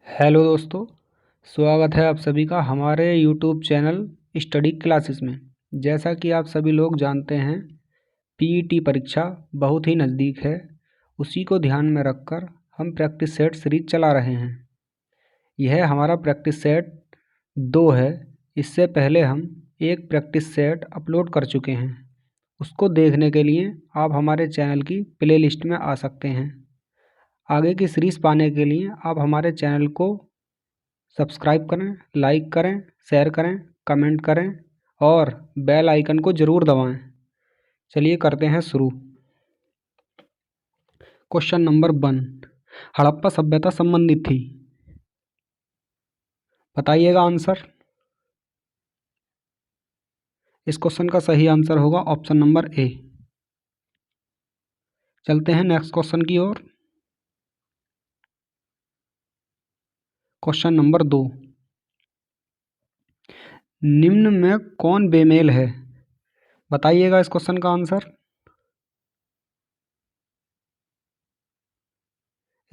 Hello दोस्तों, स्वागत है आप सभी का हमारे यूट्यूब चैनल स्टडी क्लासेस में। जैसा कि आप सभी लोग जानते हैं, पीईटी परीक्षा बहुत ही नज़दीक है। उसी को ध्यान में रखकर हम प्रैक्टिस सेट सीरीज चला रहे हैं। यह हमारा प्रैक्टिस सेट 2 है। इससे पहले हम एक प्रैक्टिस सेट अपलोड कर चुके हैं। उसको देखने के लिए आप हमारे चैनल की प्लेलिस्ट में आ सकते हैं। आगे की सीरीज़ पाने के लिए आप हमारे चैनल को सब्सक्राइब करें, लाइक करें, शेयर करें, कमेंट करें और बेल आइकन को ज़रूर दबाएं। चलिए करते हैं शुरू। क्वेश्चन नंबर 1, हड़प्पा सभ्यता संबंधित थी। बताइएगा आंसर। इस क्वेश्चन का सही आंसर होगा ऑप्शन नंबर ए। चलते हैं नेक्स्ट क्वेश्चन की ओर। क्वेश्चन नंबर 2, निम्न में कौन बेमेल है? बताइएगा इस क्वेश्चन का आंसर।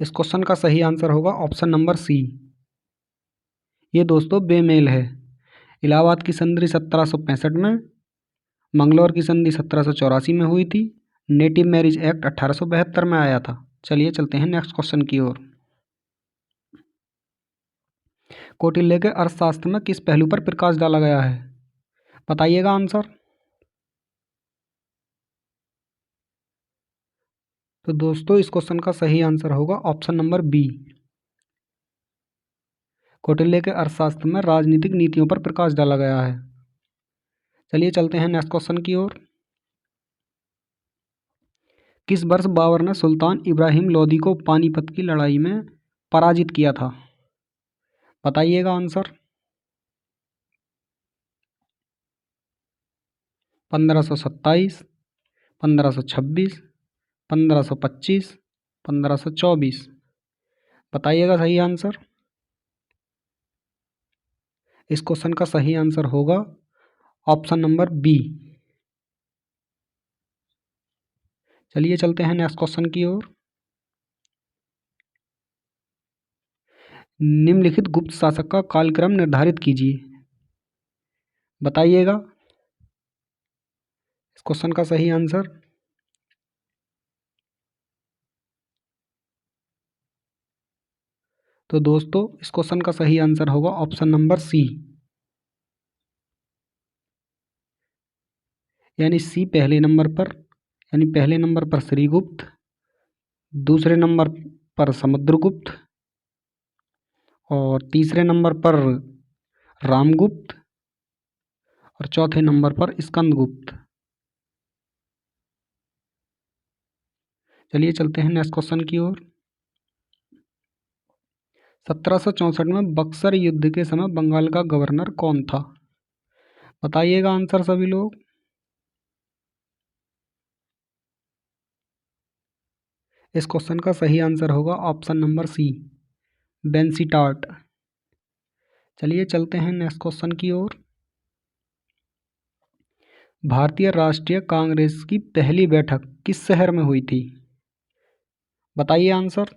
इस क्वेश्चन का सही आंसर होगा ऑप्शन नंबर सी। ये दोस्तों बेमेल है। इलाहाबाद की संधि 1765 में, मंगलौर की संधि 1784 में हुई थी। नेटिव मैरिज एक्ट 1872 में आया था। चलिए चलते हैं नेक्स्ट क्वेश्चन की ओर। कौटिल्य के अर्थशास्त्र में किस पहलू पर प्रकाश डाला गया है? बताइएगा आंसर। तो दोस्तों इस क्वेश्चन का सही आंसर होगा ऑप्शन नंबर बी। कौटिल्य के अर्थशास्त्र में राजनीतिक नीतियों पर प्रकाश डाला गया है। चलिए चलते हैं नेक्स्ट क्वेश्चन की ओर। किस वर्ष बाबर ने सुल्तान इब्राहिम लोदी को पानीपत की लड़ाई में पराजित किया था? बताइएगा आंसर। 1527, 1526, 1525, 1524। बताइएगा सही आंसर। इस क्वेश्चन का सही आंसर होगा ऑप्शन नंबर बी। चलिए चलते हैं नेक्स्ट क्वेश्चन की ओर। निम्नलिखित गुप्त शासक का कालक्रम निर्धारित कीजिए। बताइएगा इस क्वेश्चन का सही आंसर। तो दोस्तों इस क्वेश्चन का सही आंसर होगा ऑप्शन नंबर सी, यानी सी पहले नंबर पर श्रीगुप्त, दूसरे नंबर पर समुद्रगुप्त और तीसरे नंबर पर रामगुप्त और चौथे नंबर पर स्कंदगुप्त। चलिए चलते हैं नेक्स्ट क्वेश्चन की ओर। 1764 में बक्सर युद्ध के समय बंगाल का गवर्नर कौन था? बताइएगा आंसर सभी लोग। इस क्वेश्चन का सही आंसर होगा ऑप्शन नंबर सी, बेंसीटाट। चलिए चलते हैं नेक्स्ट क्वेश्चन की ओर। भारतीय राष्ट्रीय कांग्रेस की पहली बैठक किस शहर में हुई थी? बताइए आंसर।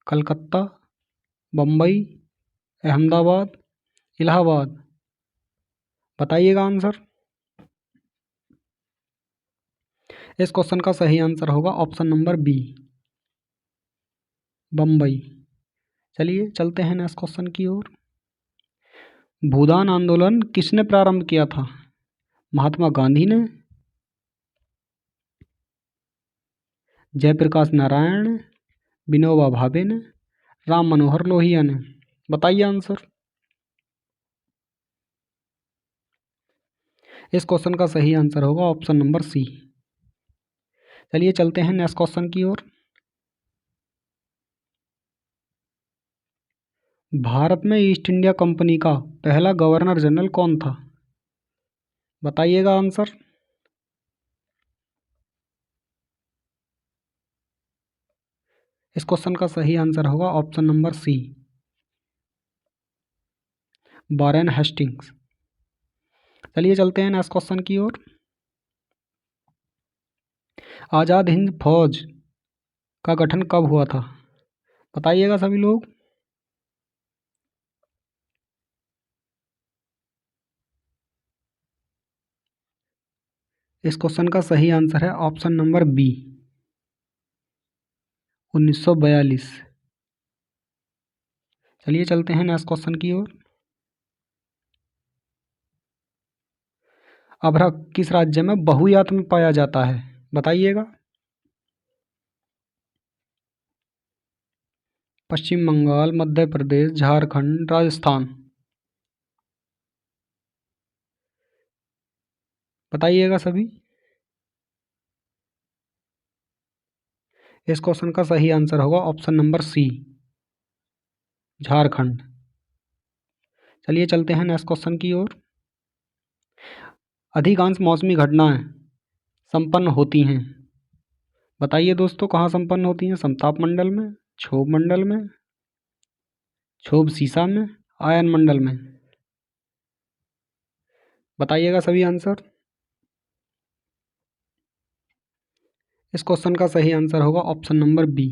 कलकत्ता, बम्बई, अहमदाबाद, इलाहाबाद। बताइएगा आंसर। इस क्वेश्चन का सही आंसर होगा ऑप्शन नंबर बी, बम्बई। चलिए चलते हैं नेक्स्ट क्वेश्चन की ओर। भूदान आंदोलन किसने प्रारंभ किया था? महात्मा गांधी ने, जयप्रकाश नारायण ने, विनोबा भावे ने, राम मनोहर लोहिया ने। बताइए आंसर। इस क्वेश्चन का सही आंसर होगा ऑप्शन नंबर सी। चलिए चलते हैं नेक्स्ट क्वेश्चन की ओर। भारत में ईस्ट इंडिया कंपनी का पहला गवर्नर जनरल कौन था? बताइएगा आंसर। इस क्वेश्चन का सही आंसर होगा option number C, Warren Hastings. चलिए चलते हैं नेक्स्ट क्वेश्चन की ओर। आज़ाद हिंद फौज का गठन कब हुआ था? बताइएगा सभी लोग। इस क्वेश्चन का सही आंसर है ऑप्शन नंबर बी, 1942। चलिए चलते हैं नेक्स्ट क्वेश्चन की ओर। अभ्रा किस राज्य में बहुयात में पाया जाता है? बताइएगा। पश्चिम बंगाल, मध्य प्रदेश, झारखंड, राजस्थान। बताइएगा सभी। इस क्वेश्चन का सही आंसर होगा ऑप्शन नंबर सी, झारखंड। चलिए चलते हैं नेक्स्ट क्वेश्चन की ओर। अधिकांश मौसमी घटनाएं संपन्न होती हैं। बताइए दोस्तों, कहाँ संपन्न होती हैं? समताप मंडल में, क्षोभ मंडल में, क्षोभ सीसा में, आयन मंडल में। बताइएगा सभी आंसर। इस क्वेश्चन का सही आंसर होगा ऑप्शन नंबर बी,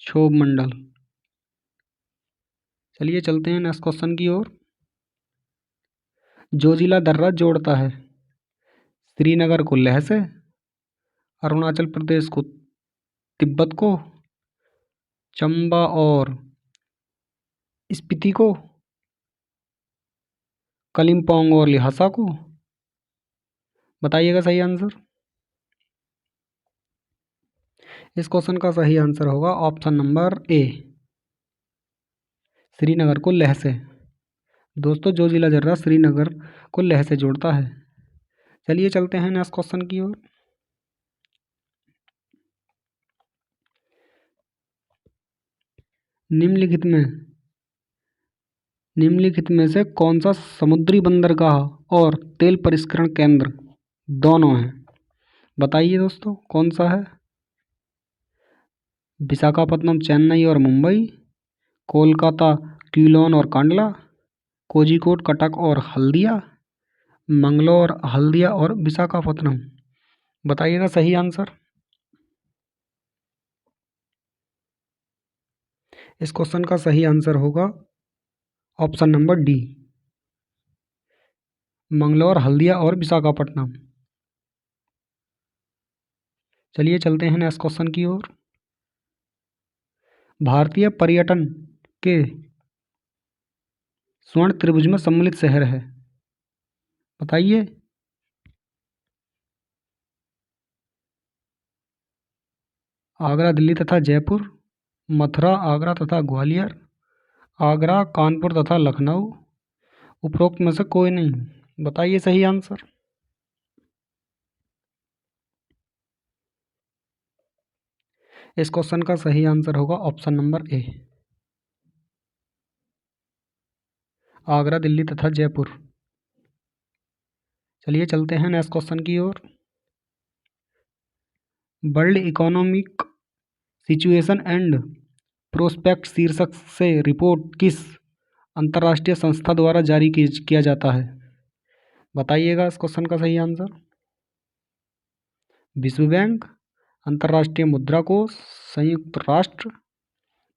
क्षोभ मंडल। चलिए चलते हैं नेक्स्ट क्वेश्चन की ओर। जोजिला दर्रा जोड़ता है श्रीनगर को लेह से, अरुणाचल प्रदेश को तिब्बत को, चंबा और स्पीति को, कलिम्पोंग और लिहासा को। बताइएगा सही आंसर। इस क्वेश्चन का सही आंसर होगा ऑप्शन नंबर ए, श्रीनगर को लेह से। दोस्तों, जोजिला दर्रा श्रीनगर को लेह से जोड़ता है। चलिए चलते हैं नेक्स्ट क्वेश्चन की ओर। निम्नलिखित में से कौन सा समुद्री बंदरगाह और तेल परिष्करण केंद्र दोनों है? बताइए दोस्तों, कौन सा है? विशाखापत्तनम चेन्नई और मुंबई, कोलकाता क्विलोन और कांडला, कोझिकोड कटक और हल्दिया, मंगलोर हल्दिया और विशाखापत्तनम। बताइएगा सही आंसर। इस क्वेश्चन का सही आंसर होगा option number D, Mangalore Haldia और विशाखापट्टनम। चलिए चलते हैं नेक्स्ट क्वेश्चन की ओर। भारतीय पर्यटन के स्वर्ण त्रिभुज में सम्मिलित शहर है। बताइए। आगरा, दिल्ली तथा जयपुर, मथुरा, आगरा तथा ग्वालियर, आगरा, कानपुर तथा लखनऊ, उपरोक्त में से कोई नहीं। बताइए सही आंसर। इस क्वेश्चन का सही आंसर होगा option number A, Agra, Delhi तथा जयपुर। चलिए चलते हैं नेक्स्ट क्वेश्चन की ओर। World economic situation and prospect शीर्षक से रिपोर्ट किस अंतर्राष्ट्रीय संस्था द्वारा जारी किया जाता है? बताइएगा इस क्वेश्चन का सही आंसर। विश्व बैंक, अंतर्राष्ट्रीय मुद्रा कोष, संयुक्त राष्ट्र,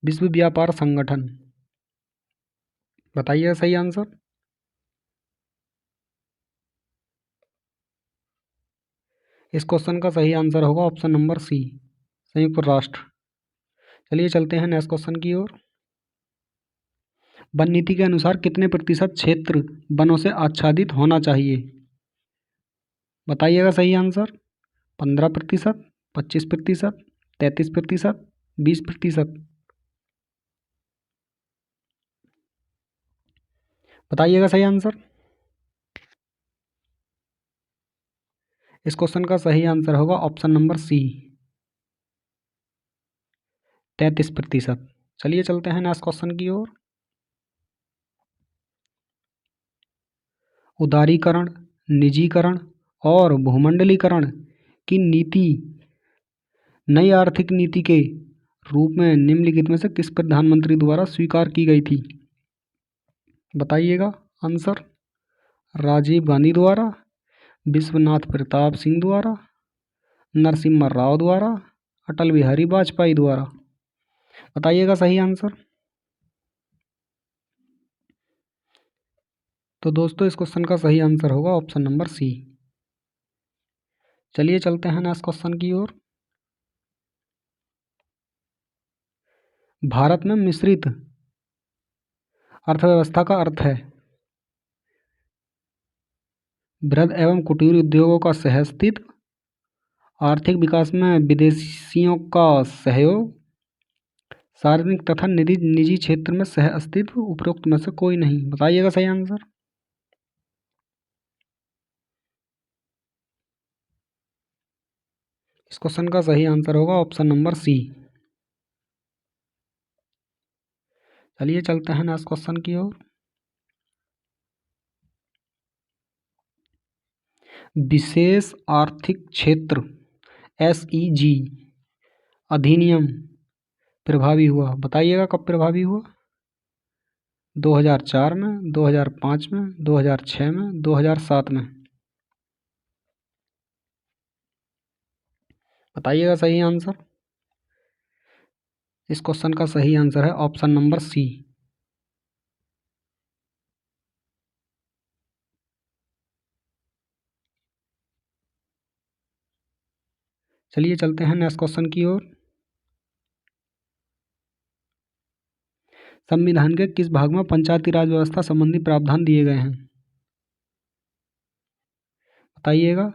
विश्व व्यापार संगठन। बताइएगा सही आंसर। इस क्वेश्चन का सही आंसर होगा ऑप्शन नंबर सी, संयुक्त राष्ट्र। चलिए चलते हैं नेक्स्ट क्वेश्चन की ओर। वन नीति के अनुसार कितने प्रतिशत क्षेत्र वनों से आच्छादित होना चाहिए? बताइएगा सही आंसर। 15%, 25%, 33%, 20%। बताइएगा सही आंसर। इस क्वेश्चन का सही आंसर होगा ऑप्शन नंबर सी, 33%। चलिए चलते हैं नेक्स्ट क्वेश्चन की ओर। उदारीकरण, निजीकरण और भूमंडलीकरण की नीति नई आर्थिक नीति के रूप में निम्नलिखित में से किस प्रधानमंत्री द्वारा स्वीकार की गई थी? बताइएगा आंसर। राजीव गांधी द्वारा, विश्वनाथ प्रताप सिंह द्वारा, नरसिम्हा राव द्वारा, अटल बिहारी वाजपेयी द्वारा। बताइएगा सही आंसर। तो दोस्तों इस क्वेश्चन का सही आंसर होगा ऑप्शन नंबर सी। चलिए चलते हैं नेक्स्ट क्वेश्चन की ओर। भारत में मिश्रित अर्थव्यवस्था का अर्थ है बृहद एवं कुटीर उद्योगों का सहअस्तित्व, आर्थिक विकास में विदेशियों का सहयोग, सार्वजनिक तथा निजी क्षेत्र में सह अस्तित्व, उपरोक्त में से कोई नहीं। बताइएगा सही आंसर। इस क्वेश्चन का सही आंसर होगा ऑप्शन नंबर सी। चलिए चलते हैं नेक्स्ट क्वेश्चन की ओर। विशेष आर्थिक क्षेत्र SEZ अधिनियम प्रभावी हुआ। बताइएगा कब प्रभावी हुआ। 2004 में, 2005 में, 2006 में, 2007 में। बताइएगा सही आंसर। इस क्वेश्चन का सही आंसर है ऑप्शन नंबर सी। चलिए चलते हैं नेक्स्ट क्वेश्चन की ओर। संविधान के किस भाग में पंचायती राज व्यवस्था संबंधी प्रावधान दिए गए हैं। बताइएगा।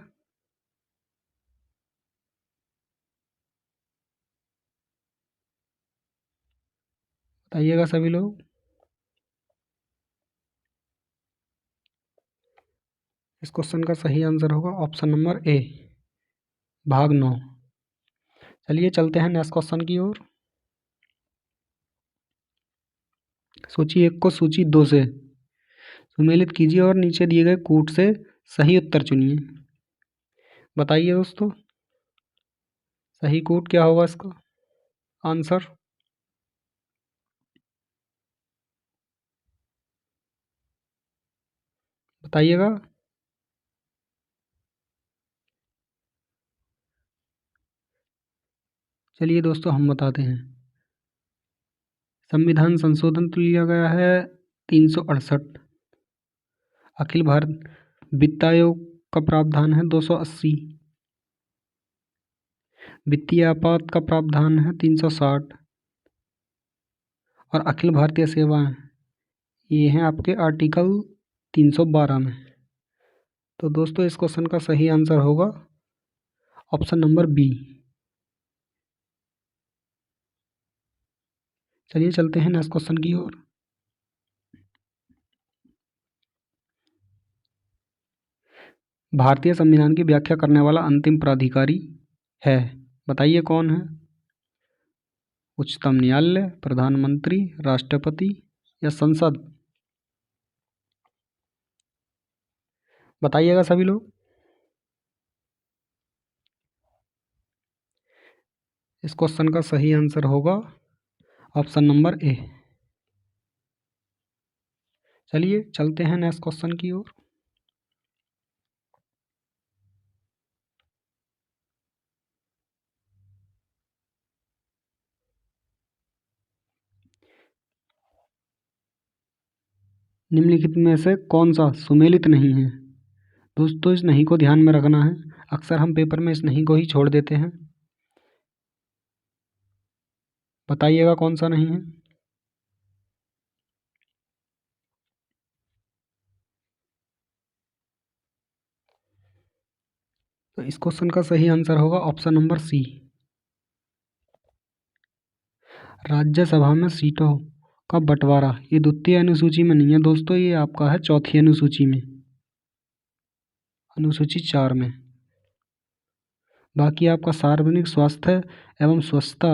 बताइएगा सभी लोग। इस क्वेश्चन का सही आंसर होगा ऑप्शन नंबर ए, भाग 9। चलिए चलते हैं नेक्स्ट क्वेश्चन की ओर। सूची 1 को सूची 2 से सुमेलित कीजिए और नीचे दिए गए कूट से सही उत्तर चुनिए। बताइए दोस्तों सही कूट क्या होगा इसका आंसर। बताइएगा। चलिए दोस्तों हम बताते हैं। संविधान संशोधन तो लिया गया है 368। अखिल भारत वित्त आयोग का प्रावधान है 280। वित्तीय आपात का प्रावधान है 360। और अखिल भारतीय सेवाएं ये हैं आपके आर्टिकल 312 में। तो दोस्तों इस क्वेश्चन का सही आंसर होगा ऑप्शन नंबर बी। चलिए चलते हैं नेक्स्ट क्वेश्चन की ओर। भारतीय संविधान की व्याख्या करने वाला अंतिम प्राधिकारी है। बताइए कौन है। उच्चतम न्यायालय, प्रधानमंत्री, राष्ट्रपति या संसद। बताइएगा सभी लोग। इस क्वेश्चन का सही आंसर होगा ऑप्शन नंबर ए। चलिए चलते हैं नेक्स्ट क्वेश्चन की ओर। निम्नलिखित में से कौन सा सुमेलित नहीं है। दोस्तों इस नहीं को ध्यान में रखना है। अक्सर हम पेपर में इस नहीं को ही छोड़ देते हैं। बताइएगा कौन सा नहीं है। तो इस क्वेश्चन का सही आंसर होगा ऑप्शन नंबर सी। राज्यसभा में सीटों का बंटवारा ये द्वितीय अनुसूची में नहीं है दोस्तों, ये आपका है चौथी अनुसूची में, अनुसूची 4 में। बाकी आपका सार्वजनिक स्वास्थ्य एवं स्वच्छता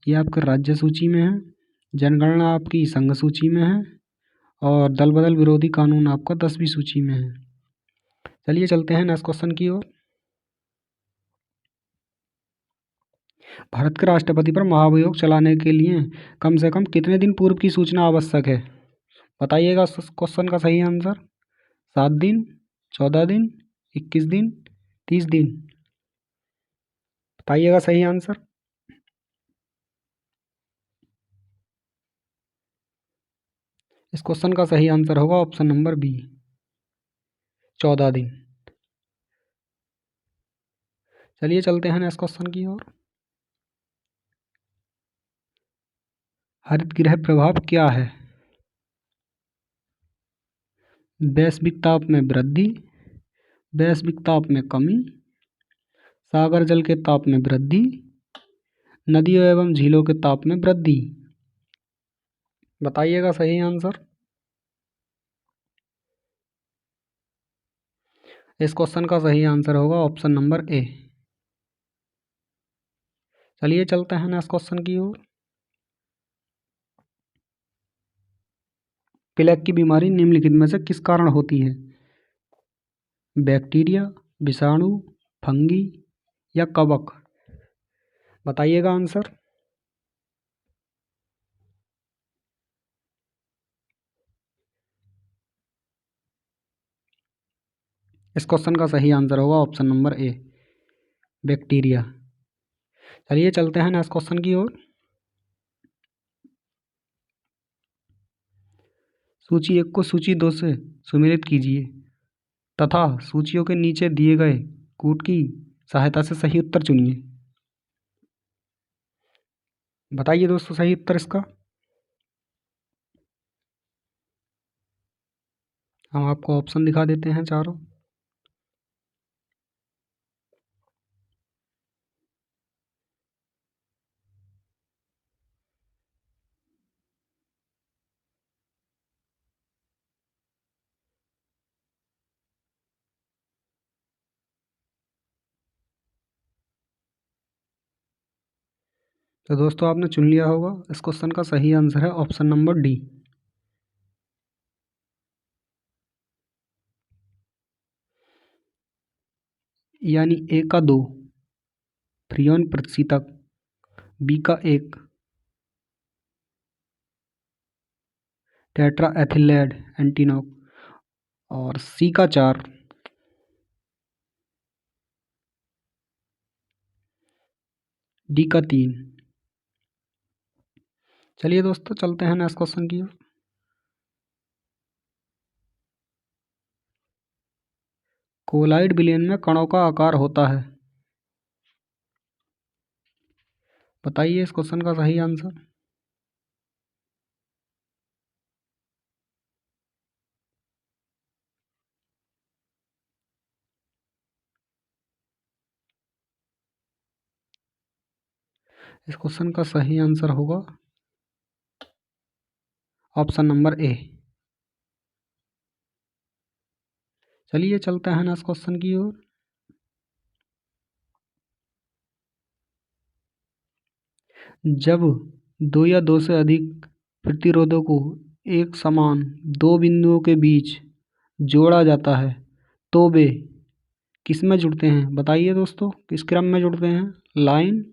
ये आपके राज्य सूची में है। जनगणना आपकी संघ सूची में है। और दल बदल विरोधी कानून आपका 10वीं सूची में है। चलिए चलते हैं नेक्स्ट क्वेश्चन की ओर। भारत के राष्ट्रपति पर महाभियोग चलाने के लिए कम से कम कितने दिन पूर्व की सूचना आवश्यक है। बताइएगा क्वेश्चन का सही आंसर। 7 दिन, 14 दिन, 21 दिन, 30 दिन। बताइएगा सही आंसर। इस क्वेश्चन का सही आंसर होगा ऑप्शन नंबर बी, 14 दिन। चलिए चलते हैं नेक्स्ट क्वेश्चन की ओर। हरित गृह प्रभाव क्या है? वैश्विक ताप में वृद्धि, वैश्विक ताप में कमी, सागर जल के ताप में वृद्धि, नदियों एवं झीलों के ताप में वृद्धि। बताइएगा सही आंसर। इस क्वेश्चन का सही आंसर होगा ऑप्शन नंबर ए। चलिए चलते हैं नेक्स्ट क्वेश्चन की ओर। प्लेग की बीमारी निम्नलिखित में से किस कारण होती है? बैक्टीरिया, विषाणु, फंगी या कवक। बताइएगा आंसर। इस क्वेश्चन का सही आंसर होगा ऑप्शन नंबर ए, बैक्टीरिया। चलिए चलते हैं नेक्स्ट क्वेश्चन की ओर। सूची 1 को सूची 2 से सुमेलित कीजिए तथा सूचियों के नीचे दिए गए कूट की सहायता से सही उत्तर चुनिए। बताइए दोस्तों सही उत्तर इसका। हम आपको ऑप्शन दिखा देते हैं चारों। तो दोस्तों आपने चुन लिया होगा। इस क्वेश्चन का सही आंसर है ऑप्शन नंबर डी, यानी ए का 2 फ्रियोन प्रतिशीतक, बी का 1 टेट्रा एथिलेड एंटीनॉक और सी का 4 डी का 3। चलिए दोस्तों चलते हैं नेक्स्ट क्वेश्चन की ओर। कोलाइड विलयन में कणों का आकार होता है। बताइए इस क्वेश्चन का सही आंसर। इस क्वेश्चन का सही आंसर होगा ऑप्शन नंबर ए। चलिए चलते हैं नेक्स्ट क्वेश्चन की ओर। जब दो या दो से अधिक प्रतिरोधों को एक समान दो बिंदुओं के बीच जोड़ा जाता है तो वे किस में जुड़ते हैं? बताइए दोस्तों किस क्रम में जुड़ते हैं? लाइन,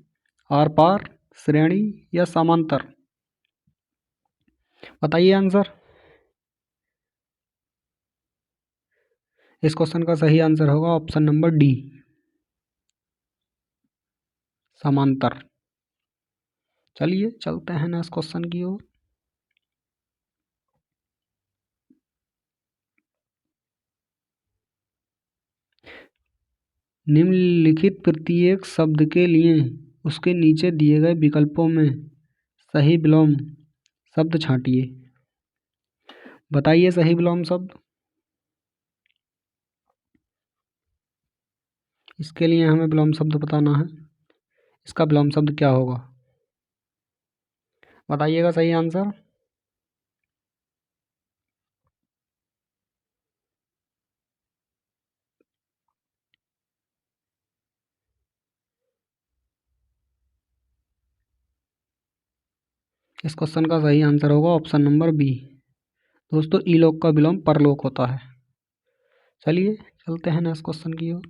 आर पार, श्रेणी या समांतर। बताइए आंसर। इस क्वेश्चन का सही आंसर होगा ऑप्शन नंबर डी, समांतर। चलिए चलते हैं नेक्स्ट क्वेश्चन की ओर। निम्नलिखित प्रत्येक शब्द के लिए उसके नीचे दिए गए विकल्पों में सही विलोम शब्द छांटिए। बताइए सही विलोम शब्द। इसके लिए हमें विलोम शब्द बताना है। इसका विलोम शब्द क्या होगा? बताइएगा सही आंसर। इस क्वेश्चन का सही आंसर होगा ऑप्शन नंबर बी। दोस्तों ईलोक का विलोम परलोक होता है। चलिए चलते हैं नेक्स्ट क्वेश्चन की ओर।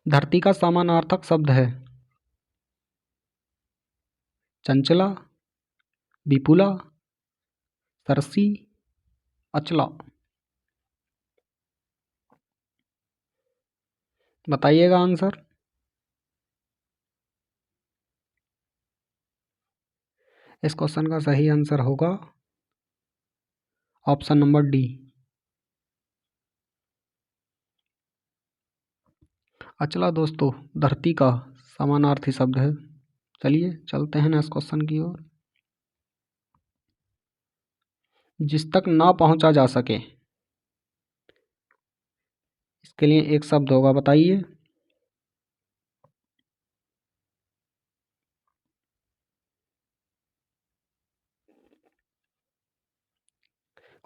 धरती का समानार्थक शब्द है चंचला, विपुला, सरसी, अचला। बताइएगा आंसर। इस क्वेश्चन का सही आंसर होगा ऑप्शन नंबर डी। अचला दोस्तों धरती का समानार्थी शब्द है। चलिए चलते हैं नेक्स्ट क्वेश्चन की ओर। जिस तक ना पहुंचा जा सके, इसके लिए एक शब्द होगा, बताइए।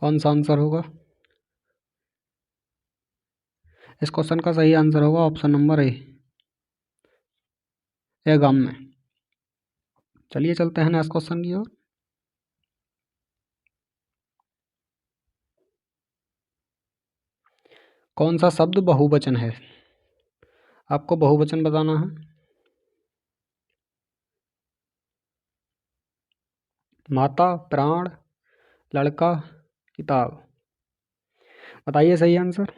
कौन सा आंसर होगा? इस क्वेश्चन का सही आंसर होगा ऑप्शन नंबर ए, गम में। चलिए चलते हैं नेक्स्ट क्वेश्चन की ओर। कौन सा शब्द बहुवचन है? आपको बहुवचन बताना है। माता, प्राण, लड़का, किताब। बताइए सही आंसर।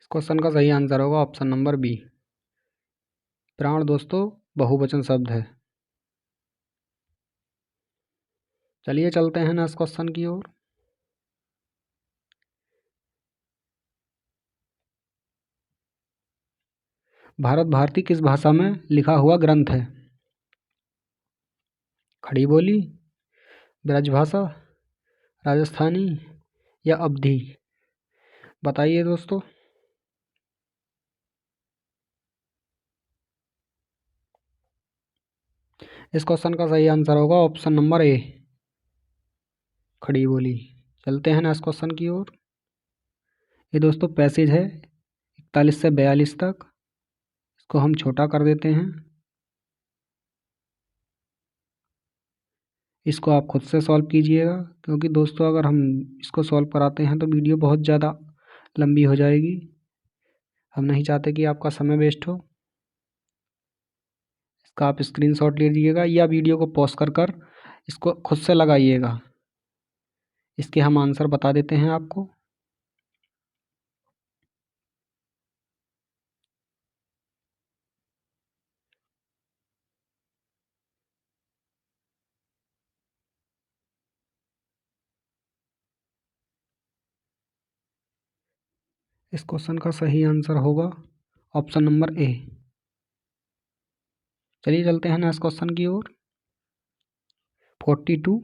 इस क्वेश्चन का सही आंसर होगा ऑप्शन नंबर बी, प्राण दोस्तों बहुवचन शब्द है। चलिए चलते हैं नेक्स्ट क्वेश्चन की ओर। भारत भारती किस भाषा में लिखा हुआ ग्रंथ है? खड़ी बोली, ब्रजभाषा, राजस्थानी या अवधी? बताइए दोस्तों। इस क्वेश्चन का सही आंसर होगा ऑप्शन नंबर ए, खड़ी बोली। चलते हैं नेक्स्ट क्वेश्चन की ओर। ये दोस्तों पैसेज है 41 से 42 तक। इसको हम छोटा कर देते हैं। इसको आप खुद से सॉल्व कीजिएगा, क्योंकि दोस्तों अगर हम इसको सॉल्व कराते हैं तो वीडियो बहुत ज़्यादा लंबी हो जाएगी। हम नहीं चाहते कि आपका समय वेस्ट हो। इसका आप स्क्रीनशॉट ले लीजिएगा या वीडियो को पॉज कर इसको खुद से लगाइएगा। इसके हम आंसर बता देते हैं आपको। इस क्वेश्चन का सही आंसर होगा ऑप्शन नंबर ए। चलिए चलते हैं नेक्स्ट क्वेश्चन की ओर। 42।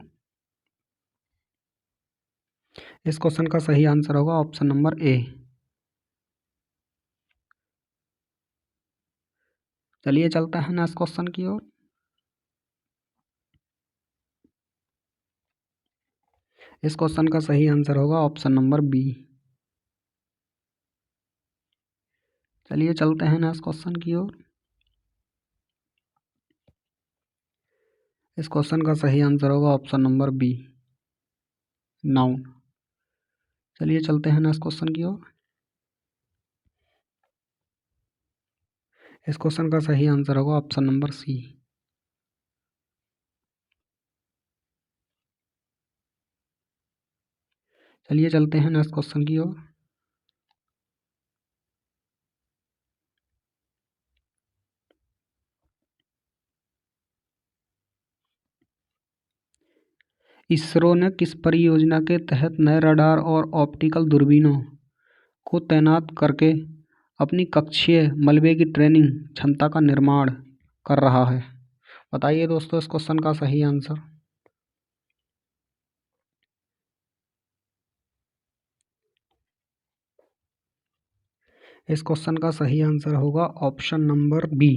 इस क्वेश्चन का सही आंसर होगा ऑप्शन नंबर ए। चलिए चलते हैं नेक्स्ट क्वेश्चन की ओर। इस क्वेश्चन का सही आंसर होगा ऑप्शन नंबर बी। चलिए चलते हैं नेक्स्ट क्वेश्चन की ओर। इस क्वेश्चन का सही आंसर होगा ऑप्शन नंबर बी, नाउन। चलिए चलते हैं नेक्स्ट क्वेश्चन की ओर। इस क्वेश्चन का सही आंसर होगा ऑप्शन नंबर सी। चलिए चलते हैं नेक्स्ट क्वेश्चन की ओर। इसरो ने किस परियोजना के तहत नए रडार और ऑप्टिकल दूरबीनों को तैनात करके अपनी कक्षीय मलबे की ट्रेनिंग क्षमता का निर्माण कर रहा है? बताइए दोस्तों इस क्वेश्चन का सही आंसर। इस क्वेश्चन का सही आंसर होगा ऑप्शन नंबर बी।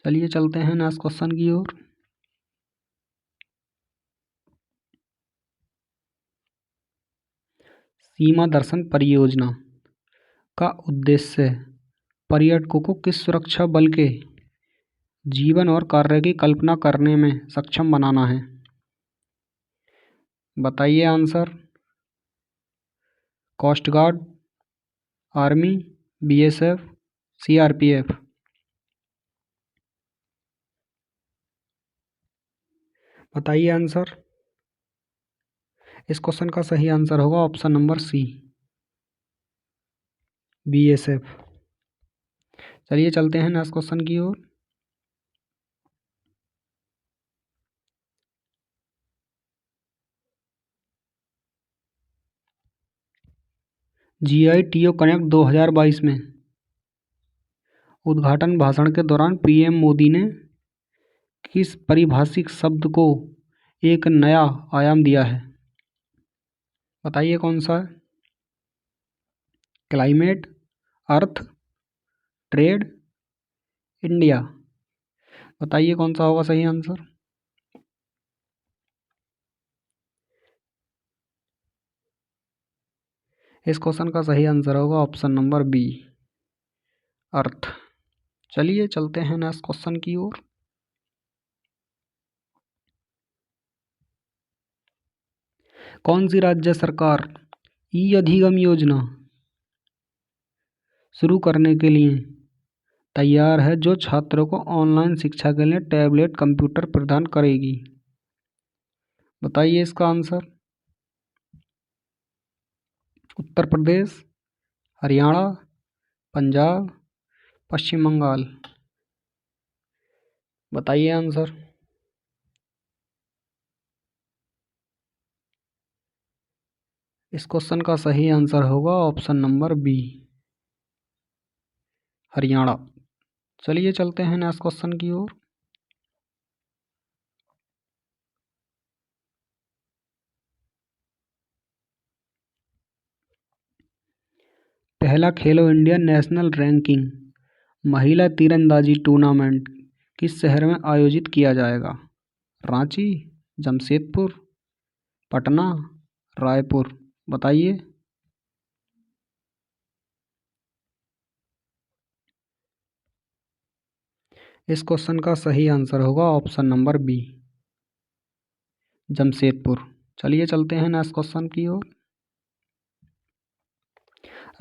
चलिए चलते हैं नेक्स्ट क्वेश्चन की ओर। सीमा दर्शन परियोजना का उद्देश्य पर्यटकों को किस सुरक्षा बल के जीवन और कार्य की कल्पना करने में सक्षम बनाना है? बताइए answer. Coast guard, army, BSF, CRPF. बताइए आंसर। इस क्वेश्चन का सही आंसर होगा ऑप्शन नंबर सी, BSF। चलिए चलते हैं नेक्स्ट क्वेश्चन की ओर। GITO कनेक्ट 2022 में उद्घाटन भाषण के दौरान PM मोदी ने किस पारिभाषिक शब्द को एक नया आयाम दिया है? बताइए कौन सा है? क्लाइमेट, अर्थ, ट्रेड, इंडिया। बताइए कौन सा होगा सही आंसर। इस क्वेश्चन का सही आंसर होगा ऑप्शन नंबर बी, अर्थ। चलिए चलते हैं नेक्स्ट क्वेश्चन की ओर। कौन सी राज्य सरकार ई अधिगम योजना शुरू करने के लिए तैयार है, जो छात्रों को ऑनलाइन शिक्षा के लिए टैबलेट कंप्यूटर प्रदान करेगी? बताइए इसका आंसर। उत्तर प्रदेश, हरियाणा, पंजाब, पश्चिम बंगाल। बताइए आंसर। इस क्वेश्चन का सही आंसर होगा ऑप्शन नंबर बी, हरियाणा। चलिए चलते हैं नेक्स्ट क्वेश्चन की ओर। पहला खेलो इंडिया नेशनल रैंकिंग महिला तीरंदाजी टूर्नामेंट किस शहर में आयोजित किया जाएगा? रांची, जमशेदपुर, पटना, रायपुर। बताइए। इस क्वेश्चन का सही आंसर होगा ऑप्शन नंबर बी, जमशेदपुर। चलिए चलते हैं नेक्स्ट क्वेश्चन की ओर।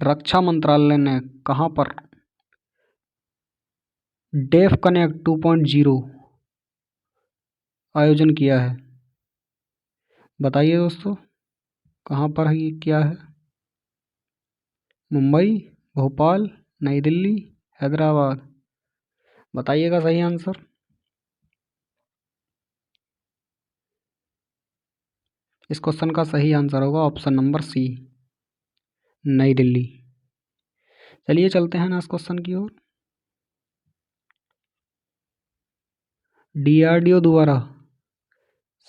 रक्षा मंत्रालय ने कहां पर डेफ कनेक्ट 2.0 आयोजन किया है? बताइए दोस्तों, कहां पर है, ये क्या है? मुंबई, भोपाल, नई दिल्ली, हैदराबाद। बताइएगा सही आंसर। इस क्वेश्चन का सही आंसर होगा ऑप्शन नंबर सी, नई दिल्ली। चलिए चलते हैं नेक्स्ट क्वेश्चन की ओर। DRDO द्वारा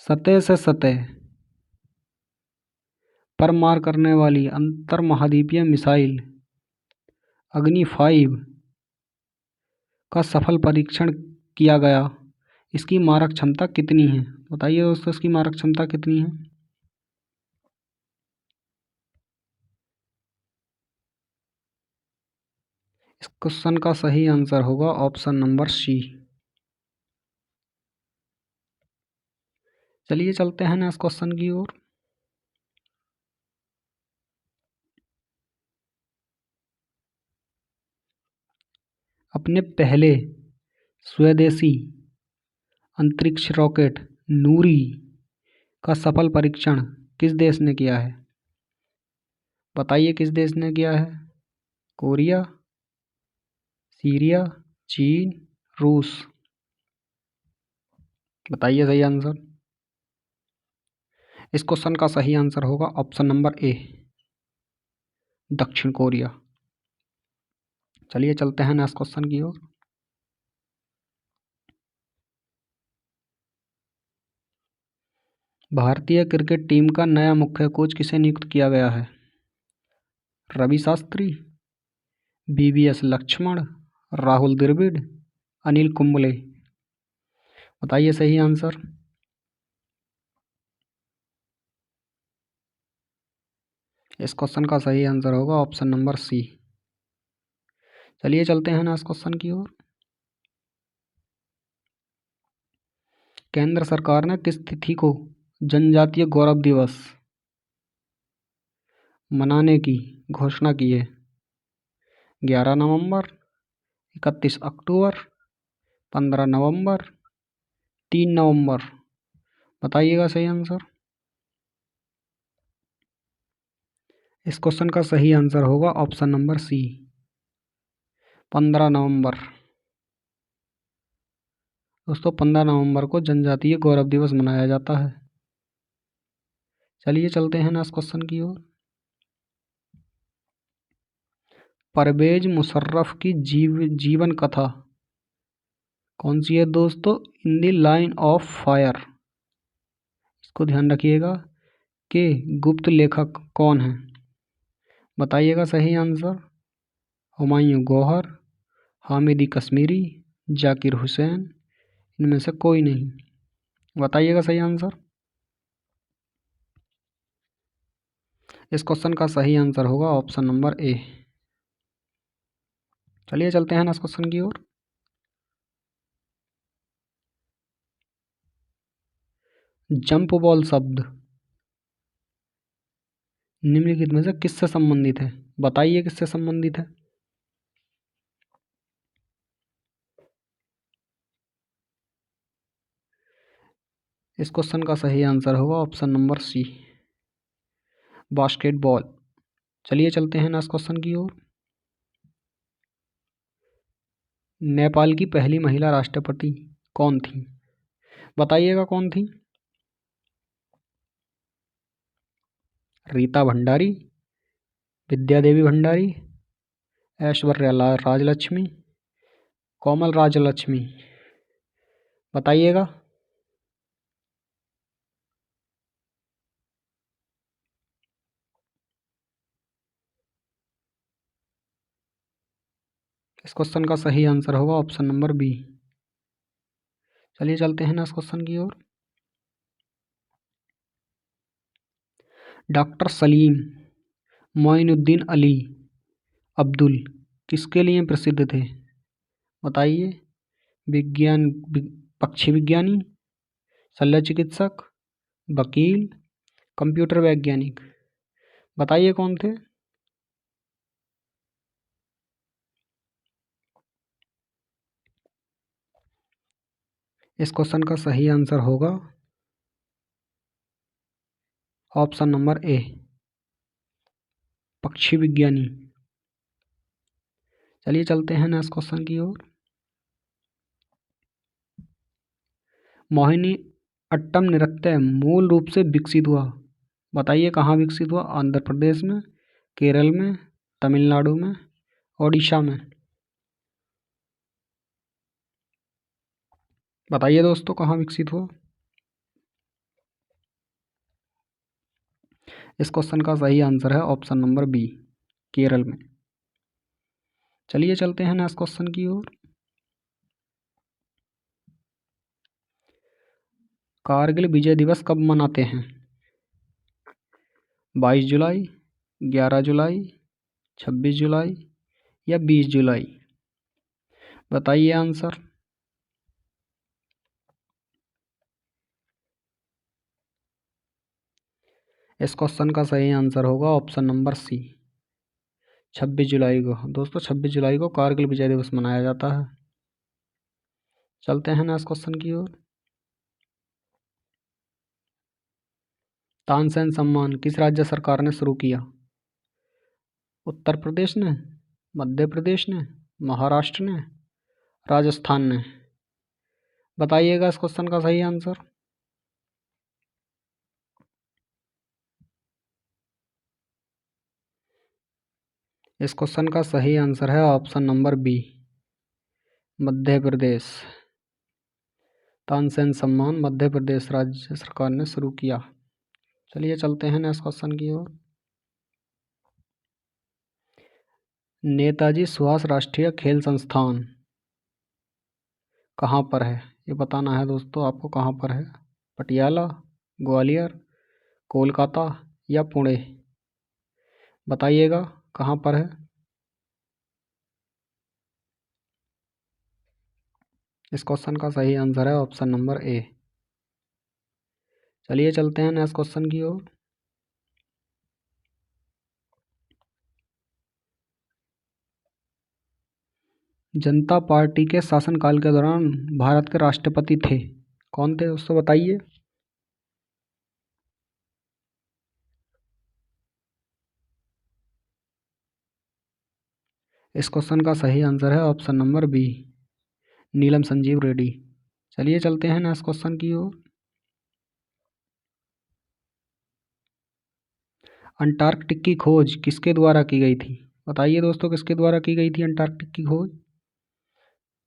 सतह से सतह पर मार करने वाली अंतर महाद्वीपीय मिसाइल अग्नि 5 का सफल परीक्षण किया गया। इसकी मारक क्षमता कितनी है? बताइए दोस्तों, इसकी मारक क्षमता कितनी है? इस क्वेश्चन का सही आंसर होगा ऑप्शन नंबर सी। चलिए चलते हैं नेक्स्ट क्वेश्चन की ओर। अपने पहले स्वदेशी अंतरिक्ष रॉकेट नूरी का सफल परीक्षण किस देश ने किया है? बताइए किस देश ने किया है? कोरिया, सीरिया, चीन, रूस। बताइए सही आंसर। इस क्वेश्चन का सही आंसर होगा ऑप्शन नंबर ए, दक्षिण कोरिया। चलिए चलते हैं नेक्स्ट क्वेश्चन की ओर। भारतीय क्रिकेट टीम का नया मुख्य कोच किसे नियुक्त किया गया है? रवि शास्त्री, VVS लक्ष्मण, राहुल द्रविड़, अनिल कुंबले। बताइए सही आंसर। इस क्वेश्चन का सही आंसर होगा ऑप्शन नंबर सी। चलिए चलते हैं नेक्स्ट क्वेश्चन की ओर। केंद्र सरकार ने किस तिथि को जनजातीय गौरव दिवस मनाने की घोषणा की है? 11 नवंबर, 31 अक्टूबर, 15 नवंबर, 3 नवंबर। बताइएगा सही आंसर। इस क्वेश्चन का सही आंसर होगा ऑप्शन नंबर सी, 15 नवंबर। दोस्तों 15 नवंबर को जनजातीय गौरव दिवस मनाया जाता है। चलिए चलते हैं नेक्स्ट क्वेश्चन की ओर। परवेज मुशर्रफ की जीवन कथा कौन सी है दोस्तों? In the line of fire. इसको ध्यान रखिएगा कि गुप्त लेखक कौन है। बताइएगा सही आंसर। हुमायूं गौहर, हामिदी कश्मीरी, जाकिर हुसैन, इनमें से कोई नहीं। बताइएगा सही आंसर। इस क्वेश्चन का सही आंसर होगा ऑप्शन नंबर ए। चलिए चलते हैं नेक्स्ट क्वेश्चन की ओर। जंप बॉल शब्द निम्नलिखित में से किससे संबंधित है? बताइए किससे संबंधित है। इस क्वेश्चन का सही आंसर होगा ऑप्शन नंबर सी, बास्केटबॉल। चलिए चलते हैं नेक्स्ट क्वेश्चन की ओर। नेपाल की पहली महिला राष्ट्रपति कौन थी? बताइएगा कौन थी। रीता भंडारी, विद्या देवी भंडारी, ऐश्वर्या राजलक्ष्मी, कोमल राजलक्ष्मी। बताइएगा। इस क्वेश्चन का सही आंसर होगा ऑप्शन नंबर बी। चलिए चलते हैं नेक्स्ट क्वेश्चन की ओर। डॉक्टर सलीम मोइनुद्दीन अली अब्दुल किसके लिए प्रसिद्ध थे? बताइए। विज्ञान, पक्षी विज्ञानी, शल्य चिकित्सक, वकील, कंप्यूटर वैज्ञानिक। बताइए कौन थे। इस क्वेश्चन का सही आंसर होगा ऑप्शन नंबर ए, पक्षी विज्ञानी। चलिए चलते हैं नेक्स्ट क्वेश्चन की ओर। मोहिनी अट्टम नृत्य मूल रूप से विकसित हुआ। बताइए कहाँ विकसित हुआ? आंध्र प्रदेश में, केरल में, तमिलनाडु में, ओडिशा में। बताइए दोस्तों कहाँ विकसित हुआ। इस क्वेश्चन का सही आंसर है ऑप्शन नंबर बी, केरल में। चलिए चलते हैं नेक्स्ट क्वेश्चन की ओर। कारगिल विजय दिवस कब मनाते हैं? 22 जुलाई, 11 जुलाई, 26 जुलाई या 20 जुलाई। बताइए आंसर। इस क्वेश्चन का सही आंसर होगा ऑप्शन नंबर सी, 26 जुलाई को। दोस्तों 26 जुलाई को कारगिल विजय दिवस मनाया जाता है। चलते हैं नेक्स्ट क्वेश्चन की ओर। तानसेन सम्मान किस राज्य सरकार ने शुरू किया? उत्तर प्रदेश ने, मध्य प्रदेश ने, महाराष्ट्र ने, राजस्थान ने। बताइएगा इस क्वेश्चन का सही आंसर। इस क्वेश्चन का सही आंसर है option number B, Madhya Pradesh. Tansen सम्मान मध्य प्रदेश राज्य सरकार ने शुरू किया। चलिए चलते हैं नेक्स्ट क्वेश्चन की ओर। नेताजी सुभाष राष्ट्रीय खेल संस्थान कहाँ पर है? ये बताना है दोस्तों आपको कहाँ पर है। पटियाला, ग्वालियर, कोलकाता या पुणे। बताइएगा कहाँ पर है। इस क्वेश्चन का सही आंसर है ऑप्शन नंबर ए। चलिए चलते हैं नेक्स्ट क्वेश्चन की ओर। जनता पार्टी के शासनकाल के दौरान भारत के राष्ट्रपति थे कौन थे दोस्तों? बताइए। इस क्वेश्चन का सही आंसर है ऑप्शन नंबर बी, नीलम संजीव रेड्डी। चलिए चलते हैं नेक्स्ट क्वेश्चन की ओर। अंटार्कटिक की खोज किसके द्वारा की गई थी? बताइए दोस्तों, किसके द्वारा की गई थी अंटार्कटिक की खोज?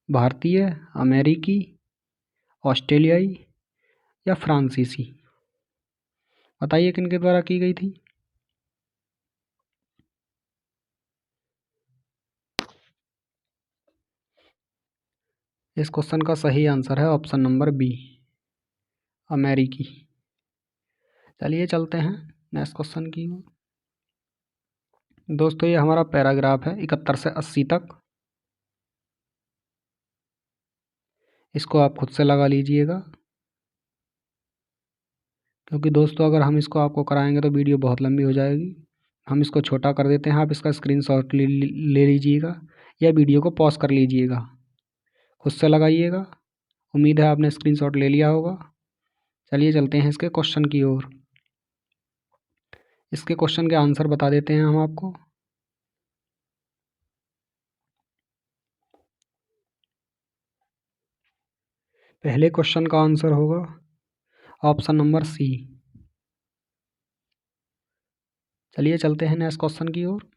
भारतीय, अमेरिकी, ऑस्ट्रेलियाई या फ्रांसीसी? बताइए किनके द्वारा की गई थी? इस क्वेश्चन का सही आंसर है ऑप्शन नंबर बी, अमेरिकी। चलिए चलते हैं नेक्स्ट क्वेश्चन की ओर। दोस्तों ये हमारा पैराग्राफ है 71 से 80 तक। इसको आप खुद से लगा लीजिएगा, क्योंकि दोस्तों अगर हम इसको आपको कराएंगे तो वीडियो बहुत लंबी हो जाएगी। हम इसको छोटा कर देते हैं, आप इसका स्क्रीनशॉट ले लीजिएगा या वीडियो को पॉज कर लीजिएगा, खुद से लगाइएगा। उम्मीद है आपने स्क्रीनशॉट ले लिया होगा। चलिए चलते हैं इसके क्वेश्चन की ओर। इसके क्वेश्चन के आंसर बता देते हैं हम आपको। पहले क्वेश्चन का आंसर होगा ऑप्शन नंबर सी। चलिए चलते हैं नेक्स्ट क्वेश्चन की ओर।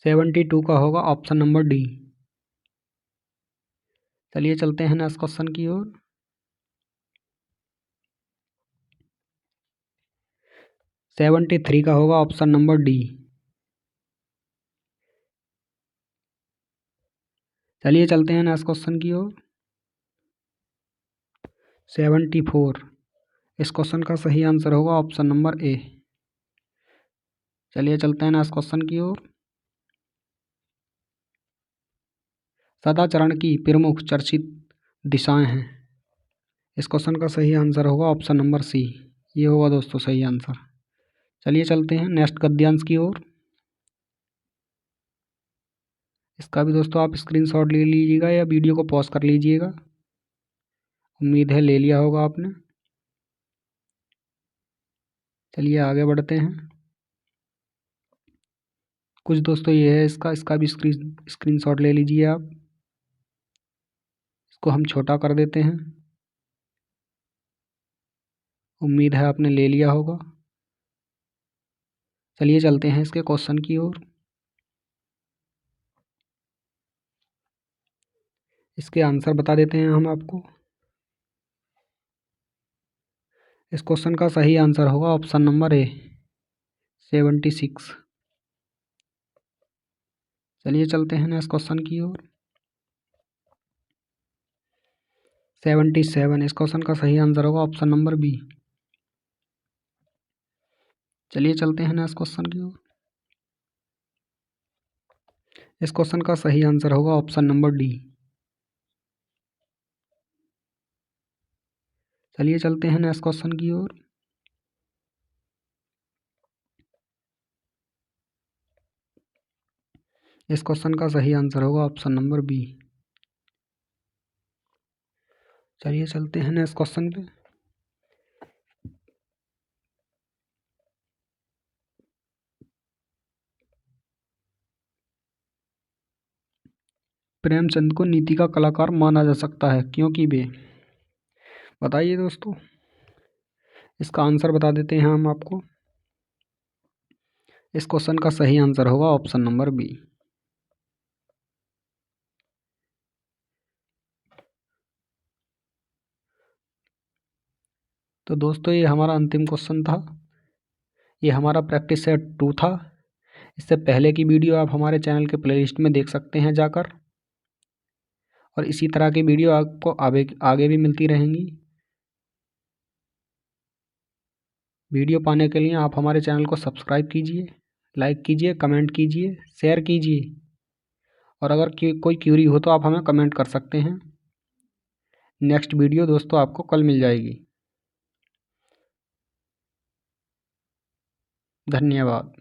72 का होगा ऑप्शन नंबर डी। चलिए चलते हैं नेक्स्ट क्वेश्चन की ओर। 73 का होगा ऑप्शन नंबर डी। चलिए चलते हैं नेक्स्ट क्वेश्चन की ओर। 74, इस क्वेश्चन का सही आंसर होगा ऑप्शन नंबर ए। चलिए चलते हैं नेक्स्ट क्वेश्चन की ओर। सदाचरण की प्रमुख चर्चित दिशाएं हैं। इस क्वेश्चन का सही आंसर होगा ऑप्शन नंबर सी। ये होगा दोस्तों सही आंसर। चलिए चलते हैं नेक्स्ट गद्यांश की ओर। इसका भी दोस्तों आप स्क्रीनशॉट ले लीजिएगा या वीडियो को पॉज कर लीजिएगा। उम्मीद है ले लिया होगा आपने। चलिए आगे बढ़ते हैं। कुछ दोस्तों ये है इसका भी स्क्रीनशॉट ले लीजिए आप। इसको हम छोटा कर देते हैं। उम्मीद है आपने ले लिया होगा। चलिए चलते हैं इसके क्वेश्चन की ओर। इसके आंसर बता देते हैं हम आपको। इस क्वेश्चन का सही आंसर होगा ऑप्शन नंबर ए, 76। चलिए चलते हैं नेक्स्ट क्वेश्चन की ओर। 77, इस क्वेश्चन का सही आंसर होगा ऑप्शन नंबर बी। चलिए चलते हैं नेक्स्ट क्वेश्चन की ओर। इस क्वेश्चन का सही आंसर होगा ऑप्शन नंबर डी। चलिए चलते हैं नेक्स्ट क्वेश्चन की ओर। इस क्वेश्चन का सही आंसर होगा ऑप्शन नंबर बी। चलिए चलते हैं नेक्स्ट क्वेश्चन पे। प्रेमचंद को नीति का कलाकार माना जा सकता है क्योंकि वे। बताइए दोस्तों, इसका आंसर बता देते हैं हम आपको। इस क्वेश्चन का सही आंसर होगा ऑप्शन नंबर बी। तो दोस्तों ये हमारा अंतिम क्वेश्चन था। ये हमारा प्रैक्टिस सेट 2 था। इससे पहले की वीडियो आप हमारे चैनल के प्लेलिस्ट में देख सकते हैं जाकर, और इसी तरह की वीडियो आपको आगे भी मिलती रहेंगी। वीडियो पाने के लिए आप हमारे चैनल को सब्सक्राइब कीजिए, लाइक कीजिए, कमेंट कीजिए, शेयर कीजिए, और अगर कोई क्यूरी हो तो आप हमें कमेंट कर सकते हैं। नेक्स्ट वीडियो दोस्तों आपको कल मिल जाएगी। धन्यवाद।